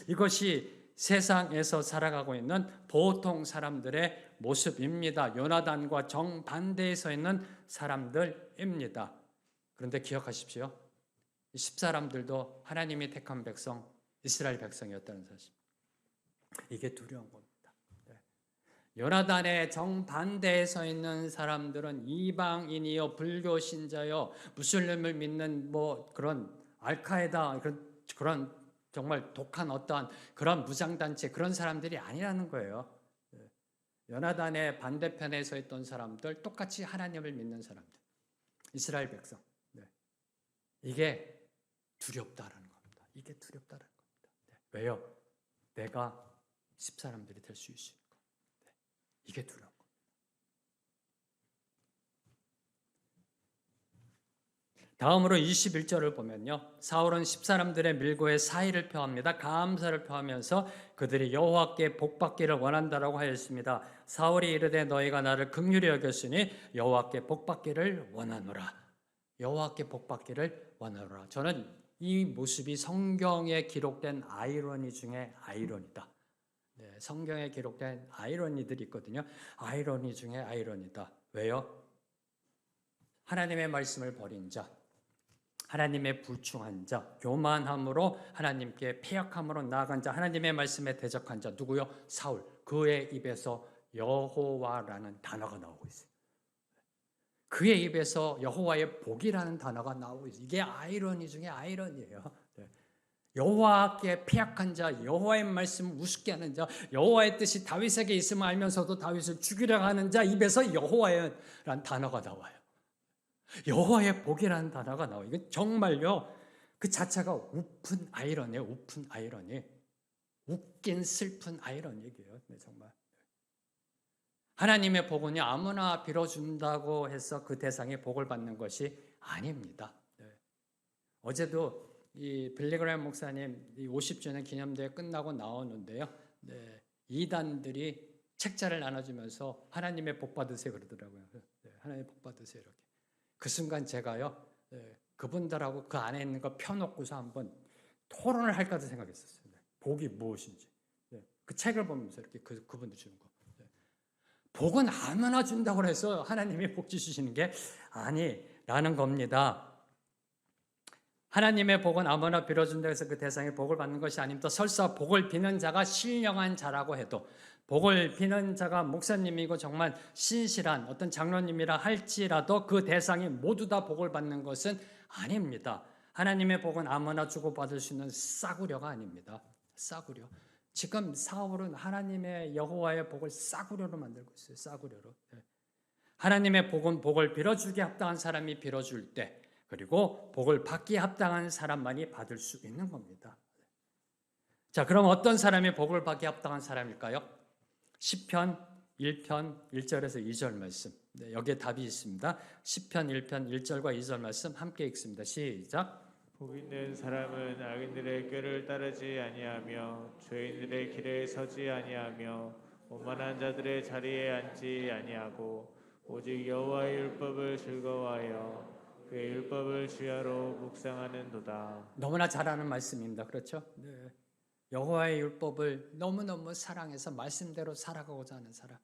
이것이 세상에서 살아가고 있는 보통 사람들의 모습입니다. 요나단과 정반대에 서 있는 사람들입니다. 그런데 기억하십시오. 10사람들도 하나님이 택한 백성, 이스라엘 백성이었다는 사실. 이게 두려운 겁니다. 요나단의 정반대에 서 있는 사람들은 이방인이요, 불교 신자요, 무슬림을 믿는 그런 알카에다 그런 정말 독한 어떠한 그런 무장단체 그런 사람들이 아니라는 거예요. 요나단의 반대편에 서 있던 사람들, 똑같이 하나님을 믿는 사람들, 이스라엘 백성. 이게 두렵다라는 겁니다. 이게 두렵다라는 겁니다. 왜요? 내가 10사람들이 될 수 있으니까. 이게 두려운 겁니다. 다음으로 21절을 보면요, 사울은 10사람들의 밀고에 사의를 표합니다. 감사를 표하면서 그들이 여호와께 복받기를 원한다라고 하였습니다. 사울이 이르되 너희가 나를 긍휼히 여겼으니 여호와께 복받기를 원하노라. 여호와께 복받기를 원하노라. 저는 이 모습이 성경에 기록된 아이러니 중에 아이러니다. 성경에 기록된 아이러니들이 있거든요. 아이러니 중에 아이러니다. 왜요? 하나님의 말씀을 버린 자, 하나님의 불충한 자, 교만함으로 하나님께 패역함으로 나아간 자, 하나님의 말씀에 대적한 자, 누구요? 사울. 그의 입에서 여호와라는 단어가 나오고 있어요. 그의 입에서 여호와의 복이라는 단어가 나오고 있어요. 이게 아이러니 중에 아이러니예요. 여호와께 패역한 자, 여호와의 말씀을 우습게 하는 자, 여호와의 뜻이 다윗에게 있음을 알면서도 다윗을 죽이려고 하는 자 입에서 여호와라는 단어가 나와요. 여호와의 복이라는 단어가 나와요. 이게 정말요, 그 자체가 우픈 아이러니예요. 우픈 아이러니. 웃긴 슬픈 아이러니예요. 정말. 하나님의 복은요, 아무나 빌어준다고 해서 그 대상이 복을 받는 것이 아닙니다. 어제도 이 빌리그램 목사님 50주년 기념대회 끝나고 나오는데요, 이단들이 책자를 나눠주면서 하나님의 복 받으세요 그러더라고요. 하나님의 복 받으세요 이렇게. 그 순간 제가요, 그분들하고 그 안에 있는 거 펴놓고서 한번 토론을 할까도 생각했었어요. 복이 무엇인지. 그 책을 보면서 이렇게 그분들 주는 거. 복은 아무나 준다고 해서 하나님이 복 주시는 게 아니라는 겁니다. 하나님의 복은 아무나 빌어준다고 해서 그 대상이 복을 받는 것이 아닙니다. 설사 복을 비는 자가 신령한 자라고 해도, 복을 비는 자가 목사님이고 정말 신실한 어떤 장로님이라 할지라도 그 대상이 모두 다 복을 받는 것은 아닙니다. 하나님의 복은 아무나 주고받을 수 있는 싸구려가 아닙니다. 싸구려. 지금 사울은 하나님의 여호와의 복을 싸구려로 만들고 있어요. 싸구려로. 하나님의 복은 복을 빌어주기에 합당한 사람이 빌어줄 때, 그리고 복을 받기에 합당한 사람만이 받을 수 있는 겁니다. 자, 그럼 어떤 사람이 복을 받기에 합당한 사람일까요? 시편 1편 1절에서 2절 말씀. 여기에 답이 있습니다. 시편 1편 1절과 2절 말씀 함께 읽습니다. 시작.
복 있는 사람은 악인들의 꾀를 따르지 아니하며 죄인들의 길에 서지 아니하며 오만한 자들의 자리에 앉지 아니하고 오직 여호와의 율법을 즐거워하여 그의 율법을 주야로 묵상하는도다.
너무나 잘 아는 말씀입니다. 그렇죠? 여호와의 율법을 너무너무 사랑해서 말씀대로 살아가고자 하는 사람,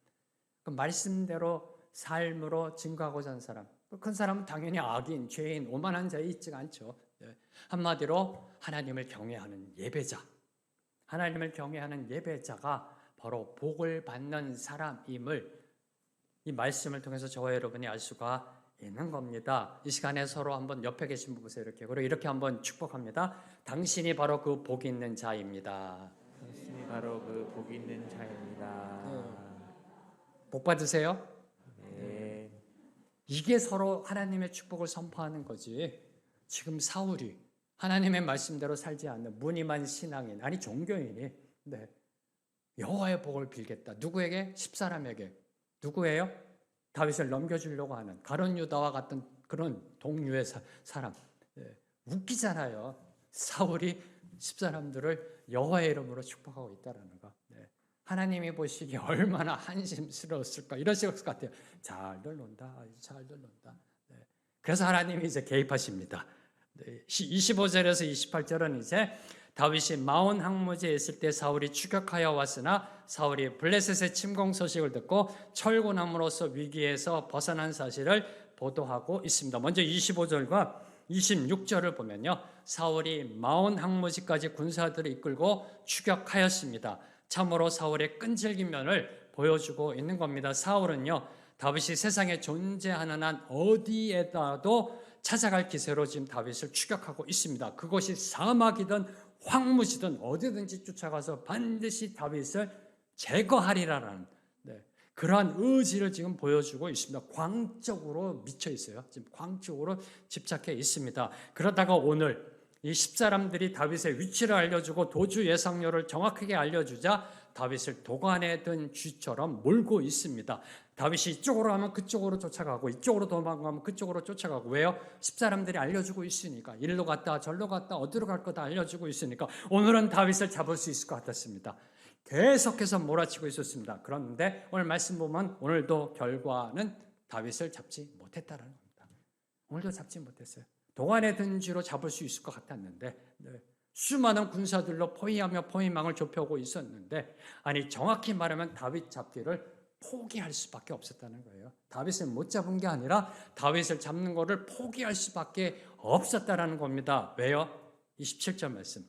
그 말씀대로 삶으로 증거하고자 하는 사람, 그 사람은 당연히 악인, 죄인, 오만한 자에 있지가 않죠. 한마디로 하나님을 경외하는 예배자, 하나님을 경외하는 예배자가 바로 복을 받는 사람임을 이 말씀을 통해서 저와 여러분이 알 수가 있는 겁니다. 이 시간에 서로 한번 옆에 계신 분 보세요. 그리고 이렇게 한번 축복합니다. 당신이 바로 그 복 있는 자입니다.
당신이 바로 그 복 있는 자입니다.
복 받으세요.
네.
이게 서로 하나님의 축복을 선포하는 거지. 지금 사울이 하나님의 말씀대로 살지 않는 무늬만 신앙인, 아니 종교인이 여호와의 복을 빌겠다. 누구에게? 10사람에게. 누구예요? 다윗을 넘겨주려고 하는 가룟 유다와 같은 그런 동류의 사람. 웃기잖아요. 사울이 10사람들을 여호와의 이름으로 축복하고 있다는 거. 하나님이 보시기에 얼마나 한심스러웠을까, 이러실 것 같아요. 잘들 논다, 잘들 논다. 그래서 하나님이 이제 개입하십니다. 25절에서 28절은 이제 다윗이 마온 항무지에 있을 때 사울이 추격하여 왔으나 사울이 블레셋의 침공 소식을 듣고 철군함으로써 위기에서 벗어난 사실을 보도하고 있습니다. 먼저 25절과 26절을 보면요, 사울이 마온 항무지까지 군사들을 이끌고 추격하였습니다. 참으로 사울의 끈질긴 면을 보여주고 있는 겁니다. 사울은요, 다윗이 세상에 존재하는 한 어디에다도 찾아갈 기세로 지금 다윗을 추격하고 있습니다. 그것이 사막이든 황무지든 어디든지 쫓아가서 반드시 다윗을 제거하리라는 그러한 의지를 지금 보여주고 있습니다. 광적으로 미쳐 있어요. 지금 광적으로 집착해 있습니다. 그러다가 오늘 이 10사람들이 다윗의 위치를 알려주고 도주 예상료를 정확하게 알려주자 다윗을 도관에 든 쥐처럼 몰고 있습니다. 다윗이 이쪽으로 하면 그쪽으로 쫓아가고 이쪽으로 도망가면 그쪽으로 쫓아가고 왜요? 10사람들이 알려주고 있으니까 일로 갔다 절로 갔다 어디로 갈 거다 알려주고 있으니까 오늘은 다윗을 잡을 수 있을 것 같았습니다. 계속해서 몰아치고 있었습니다. 그런데 오늘 말씀 보면 오늘도 결과는 다윗을 잡지 못했다는 겁니다. 오늘도 잡지 못했어요. 도관에 든 쥐로 잡을 수 있을 것 같았는데 수많은 군사들로 포위하며 포위망을 좁혀오고 있었는데 아니 정확히 말하면 다윗 잡기를 포기할 수밖에 없었다는 거예요. 다윗을 못 잡은 게 아니라 다윗을 잡는 것을 포기할 수밖에 없었다는 겁니다. 왜요? 27절 말씀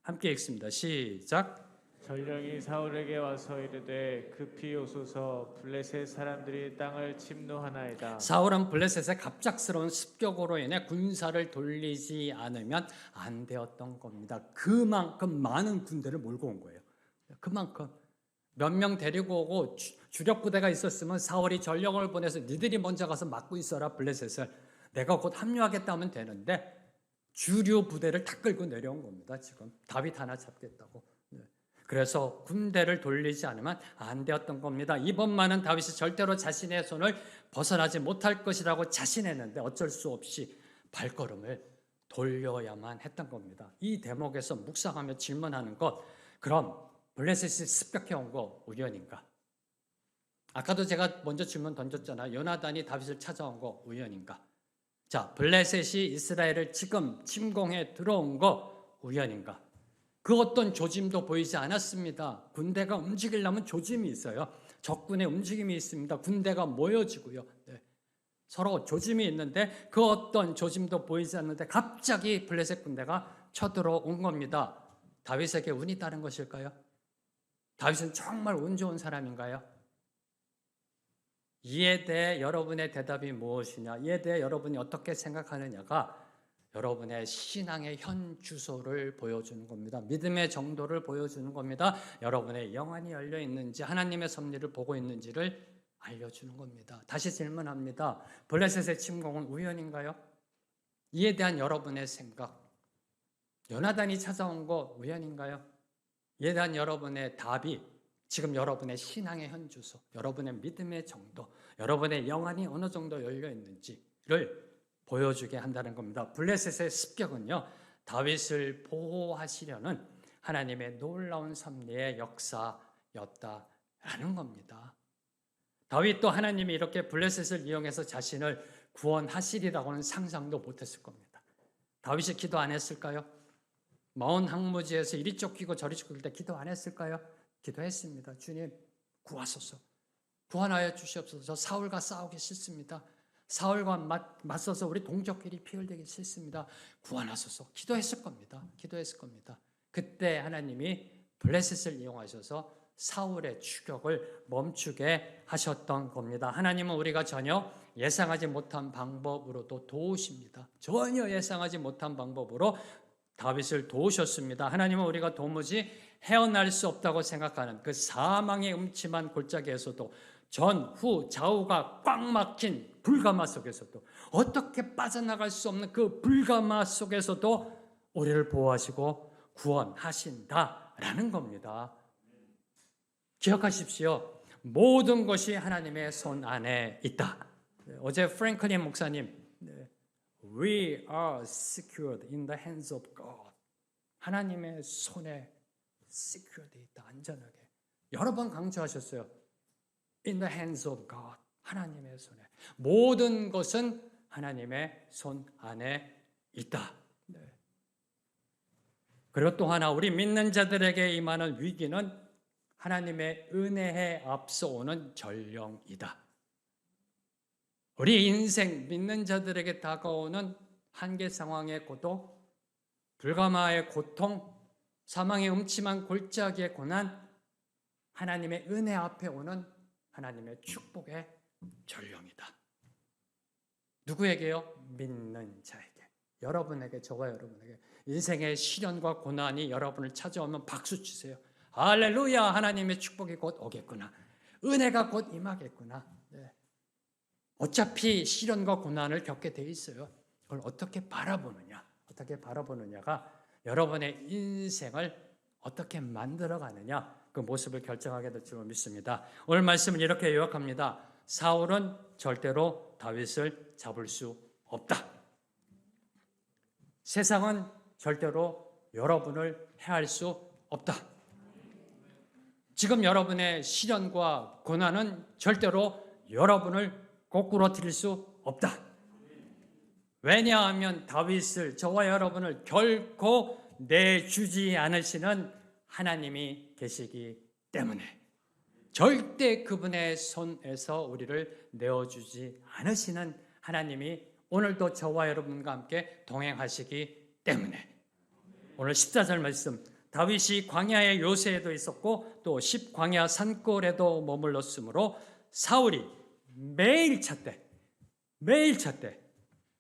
함께 읽습니다. 시작.
전령이 사울에게 와서 이르되 급히 오소서 블레셋 사람들이 땅을 침노하나이다.
사울은 블레셋의 갑작스러운 습격으로 인해 군사를 돌리지 않으면 안 되었던 겁니다. 그만큼 많은 군대를 몰고 온 거예요. 그만큼 몇 명 데리고 오고 주력 부대가 있었으면 사울이 전령을 보내서 니들이 먼저 가서 막고 있어라 블레셋을 내가 곧 합류하겠다 하면 되는데 주류 부대를 다 끌고 내려온 겁니다. 지금 다윗 하나 잡겠다고. 그래서 군대를 돌리지 않으면 안 되었던 겁니다. 이번만은 다윗이 절대로 자신의 손을 벗어나지 못할 것이라고 자신했는데 어쩔 수 없이 발걸음을 돌려야만 했던 겁니다. 이 대목에서 묵상하며 질문하는 것, 그럼 블레셋이 습격해 온 거 우연인가? 아까도 제가 먼저 질문 던졌잖아요. 요나단이 다윗을 찾아온 거 우연인가? 자, 블레셋이 이스라엘을 지금 침공해 들어온 거 우연인가? 그 어떤 조짐도 보이지 않았습니다. 군대가 움직이려면 조짐이 있어요. 적군의 움직임이 있습니다. 군대가 모여지고요. 서로 조짐이 있는데 그 어떤 조짐도 보이지 않는데 갑자기 블레셋 군대가 쳐들어온 겁니다. 다윗에게 운이 따른 것일까요? 다윗은 정말 운 좋은 사람인가요? 이에 대해 여러분의 대답이 무엇이냐? 이에 대해 여러분이 어떻게 생각하느냐가 여러분의 신앙의 현 주소를 보여주는 겁니다. 믿음의 정도를 보여주는 겁니다. 여러분의 영안이 열려 있는지 하나님의 섭리를 보고 있는지를 알려주는 겁니다. 다시 질문합니다. 블레셋의 침공은 우연인가요? 이에 대한 여러분의 생각, 요나단이 찾아온 거 우연인가요? 이에 대한 여러분의 답이 지금 여러분의 신앙의 현 주소, 여러분의 믿음의 정도, 여러분의 영안이 어느 정도 열려 있는지를 보여주게 한다는 겁니다. 블레셋의 습격은요, 다윗을 보호하시려는 하나님의 놀라운 섭리의 역사였다라는 겁니다. 다윗도 하나님이 이렇게 블레셋을 이용해서 자신을 구원하시리라고는 상상도 못했을 겁니다. 다윗이 기도 안 했을까요? 마온 항무지에서 이리 쫓기고 저리 쫓길 때 기도 안 했을까요? 기도했습니다. 주님 구하소서, 구원하여 주시옵소서. 저 사울과 싸우기 싫습니다. 사울과 맞서서 우리 동족끼리 피 흘리기 싫습니다. 구원하소서. 기도했을 겁니다. 기도했을 겁니다. 그때 하나님이 블레셋을 이용하셔서 사울의 추격을 멈추게 하셨던 겁니다. 하나님은 우리가 전혀 예상하지 못한 방법으로도 도우십니다. 전혀 예상하지 못한 방법으로 다윗을 도우셨습니다. 하나님은 우리가 도무지 헤어날 수 없다고 생각하는 그 사망의 음침한 골짜기에서도 전후 좌우가 꽉 막힌 불가마 속에서도 어떻게 빠져나갈 수 없는 그 불가마 속에서도 우리를 보호하시고 구원하신다라는 겁니다. 기억하십시오. 모든 것이 하나님의 손 안에 있다. 어제 프랭클린 목사님 We are secured in the hands of God. 하나님의 손에 secured 있다. 안전하게. 여러 번 강조하셨어요. In the hands of God. 하나님의 손에. 모든 것은 하나님의 손 안에 있다. 그리고 또 하나 우리 믿는 자들에게 임하는 위기는 하나님의 은혜에 앞서오는 전령이다. 우리 인생 믿는 자들에게 다가오는 한계 상황의 고독, 불가마의 고통, 사망의 음침한 골짜기의 고난, 하나님의 은혜 앞에 오는 하나님의 축복의 전령이다. 누구에게요? 믿는 자에게. 여러분에게, 저와 여러분에게. 인생의 시련과 고난이 여러분을 찾아오면 박수 치세요. 할렐루야, 하나님의 축복이 곧 오겠구나. 은혜가 곧 임하겠구나. 네. 어차피 시련과 고난을 겪게 돼 있어요. 그걸 어떻게 바라보느냐, 어떻게 바라보느냐가 여러분의 인생을 어떻게 만들어가느냐, 그 모습을 결정하게 될 줄 믿습니다. 오늘 말씀은 이렇게 요약합니다. 사울은 절대로 다윗을 잡을 수 없다. 세상은 절대로 여러분을 해할 수 없다. 지금 여러분의 시련과 고난은 절대로 여러분을 거꾸로뜨릴 수 없다. 왜냐하면 다윗을, 저와 여러분을 결코 내주지 않으시는 하나님이 계시기 때문에, 절대 그분의 손에서 우리를 내어주지 않으시는 하나님이 오늘도 저와 여러분과 함께 동행하시기 때문에, 오늘 14절 말씀, 다윗이 광야의 요새에도 있었고 또 십광야 산골에도 머물렀으므로 사울이 매일 찾되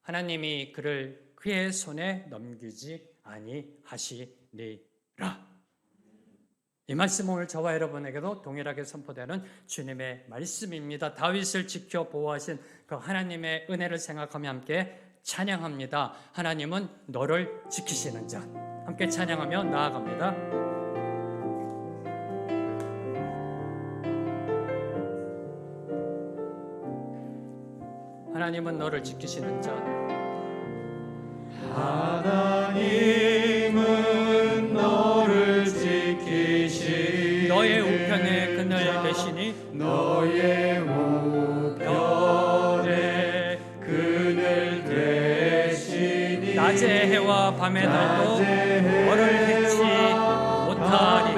하나님이 그를 그의 손에 넘기지 아니하시니라. 이 말씀은 오늘 저와 여러분에게도 동일하게 선포되는 주님의 말씀입니다. 다윗을 지켜 보호하신 그 하나님의 은혜를 생각하며 함께 찬양합니다. 하나님은 너를 지키시는 자. 함께 찬양하며 나아갑니다. 하나님은 너를 지키시는 자.
하나님은 너를 지키시니
너의 우편에 그늘 계시니
너의 우편에 그늘 되시니
낮의 해와 밤의 달도 너를 해치 못하리.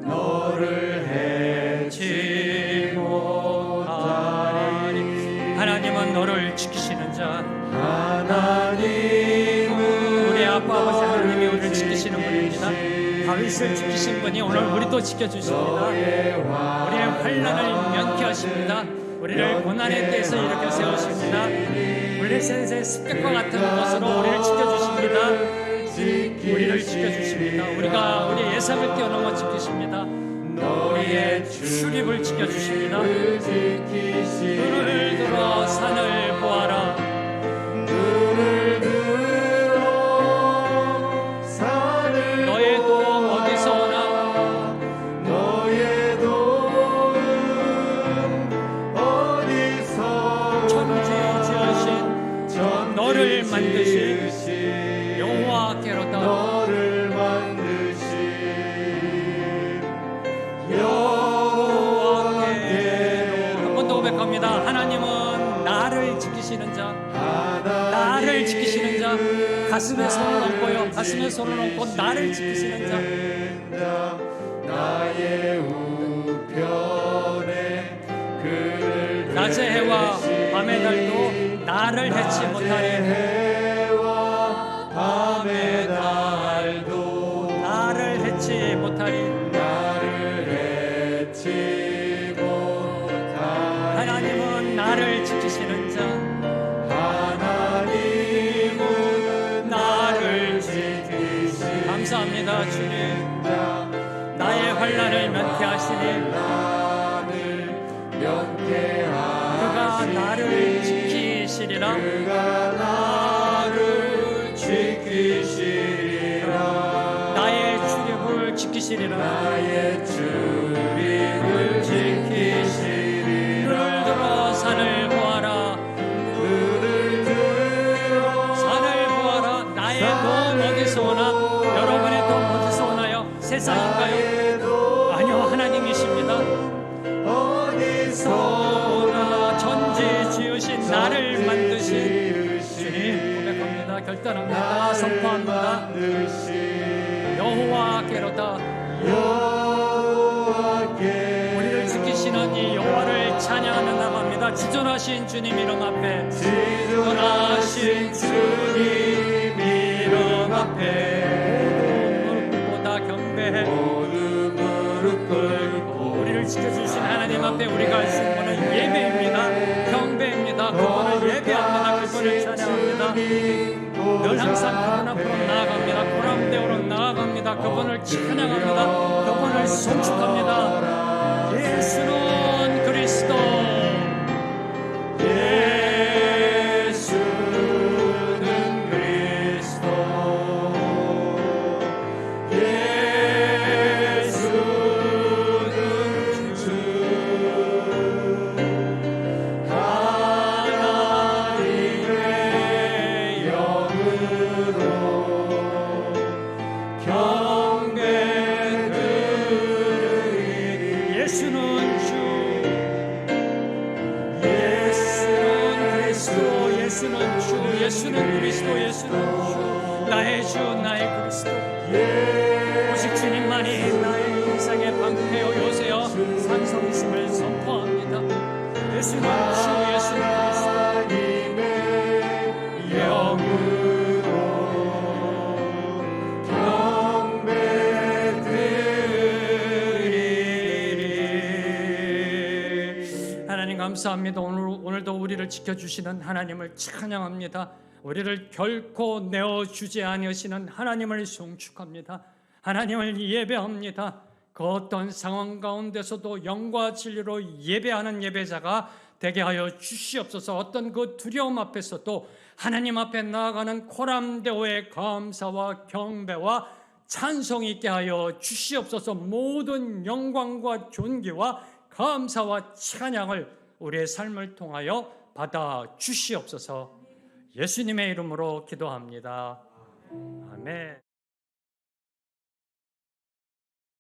너를 해치 못하리.
하나님은 너를 지키시는 자.
하나님은
우리 아빠 아버지 하나님이 우리를 지키시는 분입니다. 다윗을 지키신 분이 오늘 우리도 지켜주십니다. 우리의 환난을 면케하십니다. 우리를 고난의 때에서 일으켜 세우십니다. 블레셋의 습격과 같은 것으로 우리를 지켜주십니다. 우리를 지켜주십니다. 우리가 우리의 예상을 뛰어넘어 지키십니다. 우리의 출입을 지켜주십니다. 눈을 들어 산을 보아라.
눈을 들어 산을
너의 도움 어디서 오나?
너의 도움 어디서
천지 지으신 너를 만드신 여호와께로다.
너를 만드신
한 번 더 고백합니다. 하나님은 나를 지키시는 자. 나를 지키시는 자. 가슴에 손을 얹고요. 가슴에 손을 얹고 나를 지키시는 자.
나의 우편에 그를
낮의 해와 밤의 달도 나를 해치 못하리.
해와 밤의 달도
나를 해치 못하리.
나를 해치 못하리.
하나님은 나를 지키시는 자.
하나님은 나를 지키시는
감사합니다, 주님.
자.
나의 환난을 면케하시니 그가 나를 지키시리라.
그가 나를 지키시리라.
나의 출입을 지키시리라.
나의 출입을 지키시리라.
눈을 들어 산을 보아라.
눈을 들어
산을 보아라. 나의 도움 어디서 오나? 여러분의 도움 어디서 오나요? 세상인가요? 아니요, 하나님이십니다.
어디서
오나 천지 지으신 나를 만드신 주님 고백합니다. 결단합니다. 선포합니다. 여호와께로다. 우리를 지키시는 이 여호와를 찬양하며 나갑니다. 지존하신 주님 이름 앞에, 지존하신 주님 이름 앞에 무릎보다 경배해.
모두 무릎 꿇고
우리를 지켜주신 하나님 앞에 우리가 할 수 있는 것은 예배입니다. 경배입니다. 그분을 예배합니다. 그분을 늘 항상 그분 앞으로 나아갑니다. 고람대오로 나아갑니다. 그분을 찬양합니다. 그분을 송축합니다. 예수는 그리스도, 예수는 그리스도, 예수는 주, 하나님의 영으로 경배드리리. 예수는 주, 예수는 그리스도, 예수는 주, 예수는 그리스도, 예수는 주, 나의 주, 나의 그리스도. 오직 주님만이 나의 인생의 방패요 요새여 산성이심을 선포합니다. 예수는 주, 예수는 그리스도.
하나님의 영으로 경배드리리.
하나님 감사합니다. 오늘도 우리를 지켜주시는 하나님을 찬양합니다. 우리를 결코 내어주지 아니하시는 하나님을 송축합니다. 하나님을 예배합니다. 그 어떤 상황 가운데서도 영과 진리로 예배하는 예배자가 되게 하여 주시옵소서. 어떤 그 두려움 앞에서도 하나님 앞에 나아가는 코람데오의 감사와 경배와 찬송이 있게 하여 주시옵소서. 모든 영광과 존귀와 감사와 찬양을 우리의 삶을 통하여 받아 주시옵소서. 예수님의 이름으로 기도합니다. 아멘.